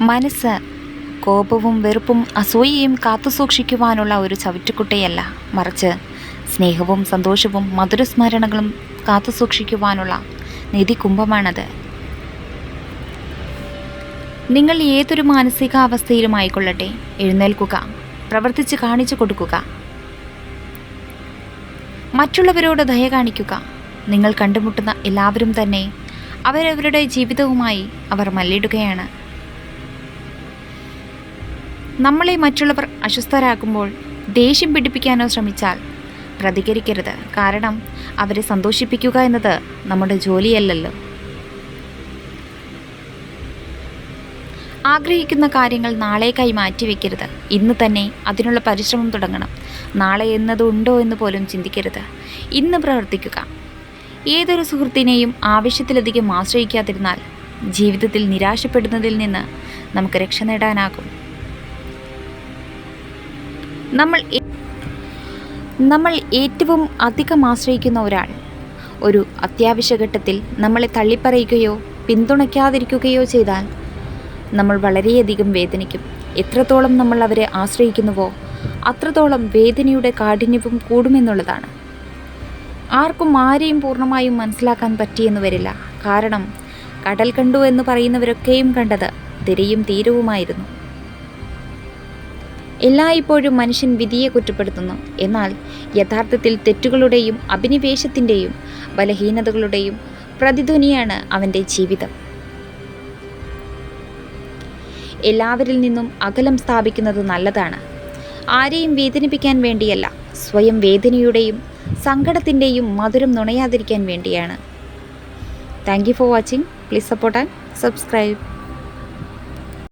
മനസ്സ് കോപവും വെറുപ്പും അസൂയയും കാത്തുസൂക്ഷിക്കുവാനുള്ള ഒരു ചവിറ്റുകുട്ടയല്ല, മറിച്ച് സ്നേഹവും സന്തോഷവും മധുരസ്മരണകളും കാത്തുസൂക്ഷിക്കുവാനുള്ള നിധികുംഭമാണത്. നിങ്ങൾ ഏതൊരു മാനസികാവസ്ഥയിലുമായിക്കൊള്ളട്ടെ, എഴുന്നേൽക്കുക, പ്രവർത്തിച്ച് കാണിച്ചു കൊടുക്കുക. മറ്റുള്ളവരോട് ദയ കാണിക്കുക. നിങ്ങൾ കണ്ടുമുട്ടുന്ന എല്ലാവരും തന്നെ അവരവരുടെ ജീവിതവുമായി അവർ മല്ലിടുകയാണ്. നമ്മളെ മറ്റുള്ളവർ അസ്വസ്ഥരാക്കുമ്പോൾ ദേഷ്യം പിടിപ്പിക്കാനോ ശ്രമിച്ചാൽ പ്രതികരിക്കരുത്. കാരണം അവരെ സന്തോഷിപ്പിക്കുക എന്നത് നമ്മുടെ ജോലിയല്ലല്ലോ. ആഗ്രഹിക്കുന്ന കാര്യങ്ങൾ നാളേക്കായി മാറ്റിവെക്കരുത്. ഇന്ന് തന്നെ അതിനുള്ള പരിശ്രമം തുടങ്ങണം. നാളെ എന്നത് ഉണ്ടോ എന്ന് പോലും ചിന്തിക്കരുത്. ഇന്ന് പ്രവർത്തിക്കുക. ഏതൊരു സുഹൃത്തിനെയും ആവശ്യത്തിലധികം ആശ്രയിക്കാതിരുന്നാൽ ജീവിതത്തിൽ നിരാശപ്പെടുന്നതിൽ നിന്ന് നമുക്ക് രക്ഷ നേടാനാകും. നമ്മൾ ഏറ്റവും അധികം ആശ്രയിക്കുന്ന ഒരാൾ ഒരു അത്യാവശ്യ ഘട്ടത്തിൽ നമ്മളെ തള്ളിപ്പറയുകയോ പിന്തുണയ്ക്കാതിരിക്കുകയോ ചെയ്താൽ നമ്മൾ വളരെയധികം വേദനിക്കും. എത്രത്തോളം നമ്മൾ അവരെ ആശ്രയിക്കുന്നുവോ അത്രത്തോളം വേദനയുടെ കാഠിന്യവും കൂടുമെന്നുള്ളതാണ്. ആർക്കും ആരെയും പൂർണ്ണമായും മനസ്സിലാക്കാൻ പറ്റിയെന്ന് വരില്ല. കാരണം കടൽ കണ്ടു എന്ന് പറയുന്നവരൊക്കെയും കണ്ടത് തിരയും തീരവുമായിരുന്നു. എല്ലായ്പ്പോഴും മനുഷ്യൻ വിധിയെ കുറ്റപ്പെടുത്തുന്നു. എന്നാൽ യഥാർത്ഥത്തിൽ തെറ്റുകളുടെയും അഭിനിവേശത്തിൻ്റെയും ബലഹീനതകളുടെയും പ്രതിധ്വനിയാണ് അവൻ്റെ ജീവിതം. എല്ലാവരിൽ നിന്നും അകലം സ്ഥാപിക്കുന്നത് നല്ലതാണ്. ആരെയും വേദനിപ്പിക്കാൻ വേണ്ടിയല്ല, സ്വയം വേദനയുടെയും സങ്കടത്തിൻ്റെയും മധുരം നുണയാതിരിക്കാൻ വേണ്ടിയാണ്. Thank you for watching. Please support and subscribe.